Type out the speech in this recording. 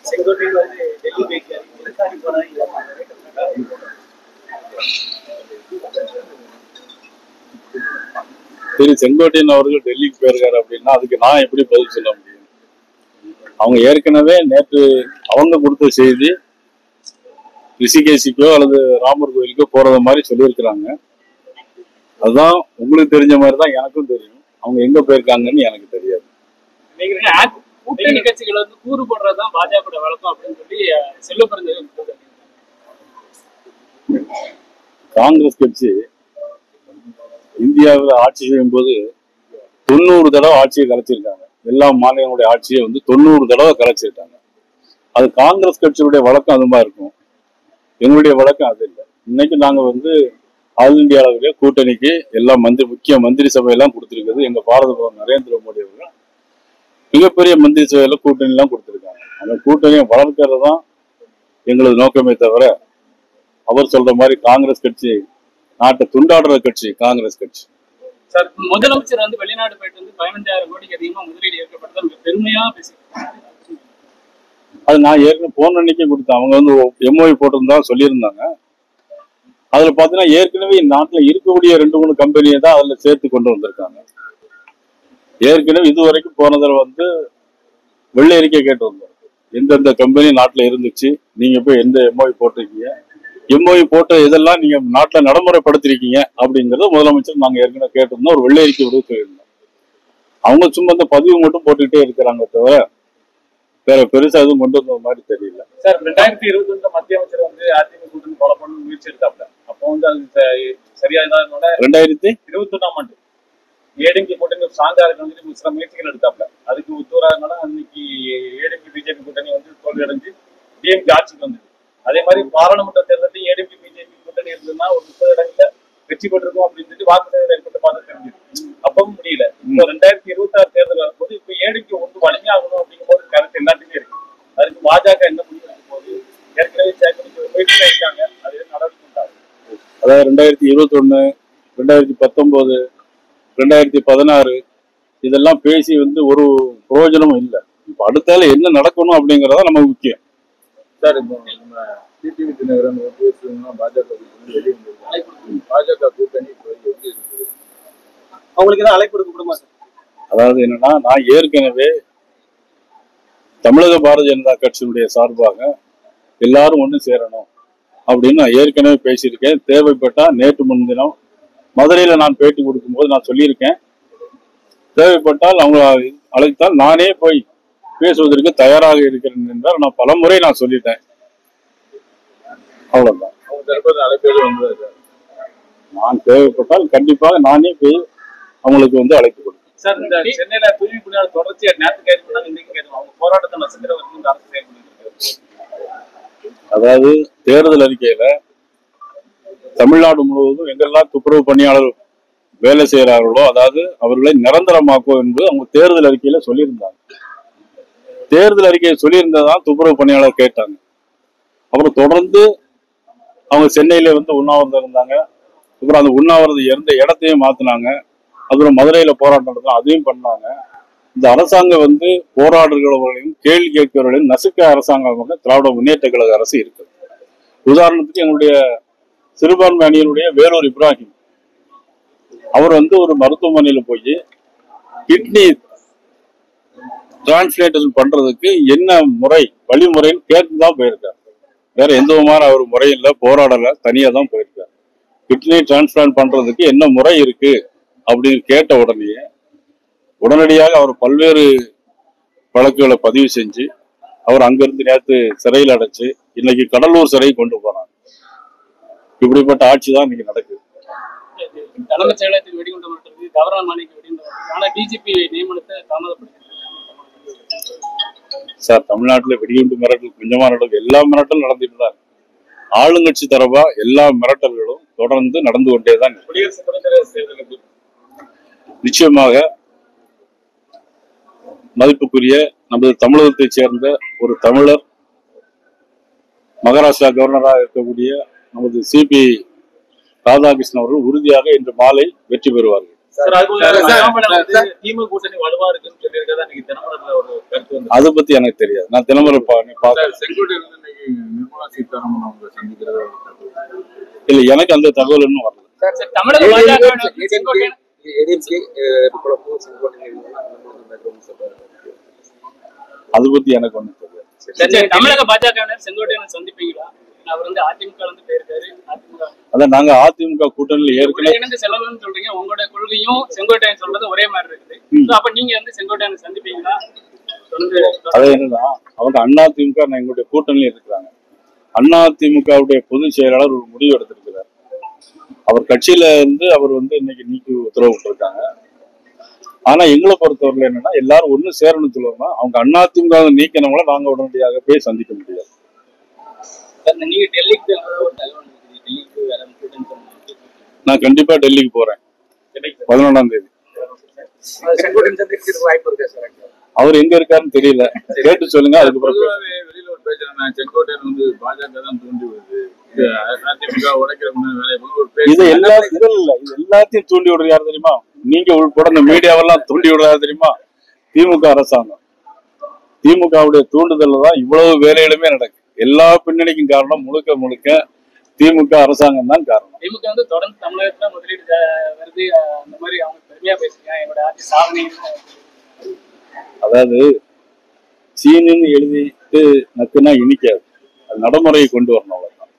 செங்கோட்டையில் வந்து டெல்லி போயிருக்காரு, எதுக்காக போனாரு? திரு செங்கோட்டையன் அவர்கள் டெல்லிக்கு போயிருக்காரு அப்படின்னா அதுக்கு நான் எப்படி பதில் சொல்ல முடியும்? அவங்க ஏற்கனவே நேற்று அவங்க கொடுத்த செய்தி ரிஷிகேஷிக்கோ அல்லது ராமர் கோயிலுக்கோ போறது மாதிரி சொல்லியிருக்கிறாங்க. அதுதான் உங்களுக்கு தெரிஞ்ச மாதிரி தான் எனக்கும் தெரியும். அவங்க எங்க போயிருக்காங்கன்னு எனக்கு தெரியாது. கூட்டணி கட்சிகள் வந்து கூறு போடுறதுதான் பாஜக வழக்கம் அப்படின்னு சொல்லி செல்வபிரந்தன். காங்கிரஸ் கட்சி இந்தியாவில் ஆட்சி செய்யும் போது 90 தடவை ஆட்சியை கலைச்சிருக்காங்க. எல்லா மாநிலங்களுடைய ஆட்சியை வந்து 90 தடவை கலைச்சிருக்காங்க. அது காங்கிரஸ் கட்சியுடைய வழக்கம் அது மாதிரி இருக்கும். எங்களுடைய வழக்கம் அது இல்லை. இன்னைக்கு நாங்க வந்து ஆல் இந்தியா அளவிலே கூட்டணிக்கு எல்லா முக்கிய மந்திரி சபையெல்லாம் கொடுத்திருக்கிறது எங்க பாரத பிரதமர் நரேந்திர மோடி அவர்கள் மிகப்பெரிய மந்திரி சபையில கூட்டணி எல்லாம் கொடுத்திருக்காங்க. அந்த கூட்டணியை வளர்க்கிறது தான் எங்களது நோக்கமே தவிர அவர் சொல்ற மாதிரி காங்கிரஸ் கட்சி நாட்டை துண்டாடுற கட்சி காங்கிரஸ் கட்சி. சார், முதலமைச்சர் வந்து வெளிநாடு போயிட்டு வந்து 15,000 கோடிக்கு அதிகமா முதலீடு ஏற்கப்பட்டது பெருமையா பேசி அது நான் ஏற்கனவே போன அன்னைக்கு கொடுத்தேன். அவங்க வந்து எம்ஓஐ போட்டிருந்தா சொல்லியிருந்தாங்க. அதுல பாத்தீங்கன்னா ஏற்கனவே நாட்டுல இருக்கக்கூடிய 2-3 கம்பெனியை தான் அதுல சேர்த்து கொண்டு வந்திருக்காங்க. ஏற்கனவே இதுவரைக்கும் போனதில் வந்து வெள்ளை அறிக்கை கேட்டு வந்தோம். எந்தெந்த கம்பெனி நாட்டுல இருந்துச்சு, நீங்க போய் எந்த எம்ஓஐ போட்டிருக்கீங்க, எம்ஓஐ போட்ட இதெல்லாம் நீங்க நாட்டுல நடைமுறைப்படுத்திருக்கீங்க அப்படிங்கறத முதலமைச்சர் நாங்க ஏற்கனவே கேட்டிருந்தோம். ஒரு வெள்ளை அறிக்கை விட சொல்லியிருந்தோம். அவங்க சும்மா இந்த பதிவு மட்டும் போட்டுக்கிட்டே இருக்கிறாங்க தவிர வேற பெருசா எதுவும் கொண்டு வந்த மாதிரி தெரியல. சார், 2021 மத்திய அமைச்சர் வந்து அதிமுக கூட்டணி கொலை பண்ண முயற்சி எடுத்தாப்ல. அப்போ வந்து அது சரியா இல்லாதனால 2021 ஆண்டு ஏடிஎம்கே கூட்டணி ஸ்ட்ராங்கா இருக்கு சில முயற்சிகள் எடுத்தாப்ல. அதுக்கு ஒத்துவராதனால அன்னைக்கு ஏடிஎம்கே பிஜேபி கூட்டணி வந்து தோல்வி அடைஞ்சு டிஎம்கே ஆட்சிக்கு வந்தது. அதே மாதிரி பாராளுமன்ற தேர்தலில் ஏடிஎம்கே பிஜேபி கூட்டணி இருந்ததுன்னா ஒரு 30 இடங்கள்ல வெற்றி பெற்றிருக்கும் அப்படின்னு சொல்லி வாக்கு சேதம் ஏற்பட்டு பார்த்து தெரிஞ்சது. அப்பவும் முடியல. இப்போ 2026 தேர்தல் வரும்போது இப்ப ஏடிஎம்கே ஒன்று வலிமையாகணும் அப்படிங்கும் போது கருத்து எல்லாத்துக்குமே இருக்கு. அதுக்கு பாஜக என்ன முடிவு எடுக்கும் போது ஏற்கனவே முயற்சியில இருக்காங்க. அது நடவடிக்கை உண்டாகும். அதாவது 2021, 2019, 2016 இதெல்லாம் பேசி வந்து ஒரு பிரயோஜனமும் இல்லை. இப்ப அடுத்தால என்ன நடக்கணும் அப்படிங்கறத நமக்கு முக்கியம். சார், இப்போ நம்ம டிடிவி தினகரன் பாஜக வெளியே பாஜக கூட்டணி அவங்களுக்கு ஏதாவது அழைப்பு கொடுக்க கூடாது. அதாவது என்னன்னா, நான் ஏற்கனவே தமிழக பாரதிய ஜனதா கட்சியினுடைய சார்பாக எல்லாரும் ஒண்ணு சேரணும் அப்படின்னு நான் ஏற்கனவே பேசியிருக்கேன். தேவைப்பட்டா நேற்று முன்தினம் மதுரையில நான் பேட்டி கொடுக்கும்போது நான் சொல்லியிருக்கேன். தேவைப்பட்டால் அவங்க அழைத்தால் நானே போய் பேசுவதற்கு தயாராக இருக்கிறேன் என்றால் நான் பலமுறை நான் சொல்லிட்டேன். அவ்வளவுதான். நான் தேவைப்பட்டால் கண்டிப்பாக நானே போய் அவங்களுக்கு வந்து அழைப்பு கொடுப்பேன். சார், இந்த சென்னையில தூய்மை பணியாளர் தொடர்ச்சியா நேற்று கைது பண்ணாங்க, இன்னைக்கு கைது அவங்க போராட்டத்தை நசுக்கிற வந்து அரசு செயல்படுகிறது. அதாவது தேர்தல் அறிக்கையில தமிழ்நாடு முழுவதும் எங்கெல்லாம் துப்புரவு பணியாளர் வேலை செய்யறார்களோ அதாவது அவர்களை நிரந்தரமாக்கும் என்று அவங்க தேர்தல் அறிக்கையில சொல்லியிருந்தாங்க. தேர்தல் அறிக்கையை சொல்லியிருந்ததான் துப்புரவு பணியாளர் கேட்டாங்க. அப்புறம் தொடர்ந்து அவங்க சென்னையில வந்து உண்ணாவிரதம் இருந்தாங்க. அப்புறம் அந்த உண்ணாவிரதம் இருந்த இடத்தையும் மாத்தினாங்க. அப்புறம் மதுரையில போராட்டம் நடத்தினா அதையும் பண்ணாங்க. இந்த அரசாங்கம் வந்து போராடுகிறவர்களையும் கேள்வி கேட்கிறவர்களையும் நசுக்க அரசாங்கமாக திராவிட முன்னேற்ற கழக அரசு இருக்கு. உதாரணத்துக்கு எங்களுடைய சிறுபான்மை அணியினுடைய வேலூர் இப்ராஹிம் அவர் வந்து ஒரு மருத்துவமனையில போய் கிட்னி டிரான்ஸ்லேஷன் பண்றதுக்கு என்ன முறை வழிமுறைன்னு கேட்டுதான் போயிருக்காரு. வேற எந்த விதமான அவர் முறையில் போராடல, தனியா தான் போயிருக்காரு. கிட்னி டிரான்ஸ்பிளான்ட் பண்றதுக்கு என்ன முறை இருக்கு அப்படின்னு கேட்ட உடனடியாக அவர் பல்வேறு வழக்குகளை பதிவு செஞ்சு அவர் அங்கிருந்து நேற்று சிறையில் அடைச்சு இன்னைக்கு கடலூர் சிறை கொண்டு போறாங்க. இப்படிப்பட்ட ஆட்சி தான் இன்னைக்கு நடக்குது. தலைமைச் செயலகத்துக்கு வெடிகுண்டு மிரட்டல், கவர்னர் மாளிகைக்கு வெடிகுண்டு மிரட்டல். ஆனா பிஜேபி நியமனத்தை தாமதப்படுத்தி சார், தமிழ்நாட்டுல வெடிகுண்டு மிரட்டல் கொஞ்சமா நடக்கும், எல்லா மிரட்டலும் நடந்துட்டு தான். ஆளுங்கட்சி தரப்பா எல்லா மிரட்டல்களும் தொடர்ந்து நடந்து கொண்டேதான். குடியரசு துணைத் தேர்தல் நிச்சயமாக மதிப்புக்குரிய நமது தமிழகத்தைச் சேர்ந்த ஒரு தமிழர் மகாராஷ்டிரா கவர்னராக இருக்கக்கூடிய நமது சிபி ராதாகிருஷ்ணன் அவர்கள் உறுதியாக இன்று மாலை வெற்றி பெறுவார்கள். சார் அது திமுக கூட்டணி வலுவா இருக்குன்னு சொல்லியிருக்கதா இன்னைக்கு தினமரத்துல ஒரு கருத்து வந்து. அதை பத்தி எனக்கு தெரியாது. நான் தினமரம் செங்கோட்டையில இருந்து இன்னைக்கு நிர்மலா சீதாராமன் அவங்க சந்திக்கிறத இல்ல, எனக்கு அந்த தகவல் இன்னும் வரல. தமிழக பாஜக அது பத்தி எனக்கு ஒண்ணும் தெரியாது. தமிழக பாஜகவினர் செங்கோட்டையன் சந்திப்பீங்களா? அவர் வந்து அதிமுக வந்து போயிருக்காரு. அதிமுக அதான் நாங்க அதிமுக கூட்டணியில ஏற்கனவே இணைந்து செல்லணும்னு சொல்றீங்க. உங்களோட கொள்கையும் செங்கோட்டையன் சொல்றது ஒரே மாதிரி இருக்குது. அப்ப நீங்க வந்து செங்கோட்டையனை சந்திப்பீங்களா? அது என்னன்னா, அவங்க அதிமுக எங்களுடைய கூட்டணியில இருக்கிறாங்க. அதிமுகவுடைய பொதுச் செயலாளர் ஒரு முடிவு எடுத்திருக்கிறார். அவர் கட்சியில இருந்து அவர் வந்து இன்னைக்கு நீக்கி உத்தரவு விட்டுருக்காங்க. ஆனா எங்களை பொறுத்தவரையில என்னன்னா, எல்லாரும் ஒண்ணு சேரணும் சொல்லுவோம்னா, அவங்க அதிமுக நீக்கினவங்கள நாங்க உடனடியாக போய் சந்திக்க முடியாது. நீங்க டெல்லிக்கு நான் கண்டிப்பா டெல்லிக்கு போறேன் 11ஆம் தேதி. அவர் எங்க இருக்காருன்னு தெரியல, கேட்டு சொல்லுங்க. அதுக்கப்புறம் வெளியில ஒரு பேசுறேன், செங்கோட்டையன் வந்து பாஜக தான் தூண்டி வருது, அதிமுக உடைக்கிற இது எல்லாத்தையும் தூண்டி விடுறது யாரு தெரியுமா? நீங்க உள்பட இந்த மீடியாவெல்லாம் தூண்டி விடுறாரு தெரியுமா? திமுக அரசாங்கம். திமுகவுடைய தூண்டுதல்ல தான் இவ்வளவு வேலைகளுமே நடக்கு. எல்லா பின்னணிக்கும் காரணம் முழுக்க முழுக்க திமுக அரசாங்கம் தான் காரணம். திமுக வந்து தொடர்ந்து தமிழகத்துல முதலீடு வருது, அந்த மாதிரி அவங்க பெருமையா பேசுங்க, என்னோட ஆட்சி சாதனை. அதாவது சீனின்னு எழுதிட்டு நக்குனா இனிக்காது, அது நடைமுறையை கொண்டு வரணும். அவ்வளவுதான்.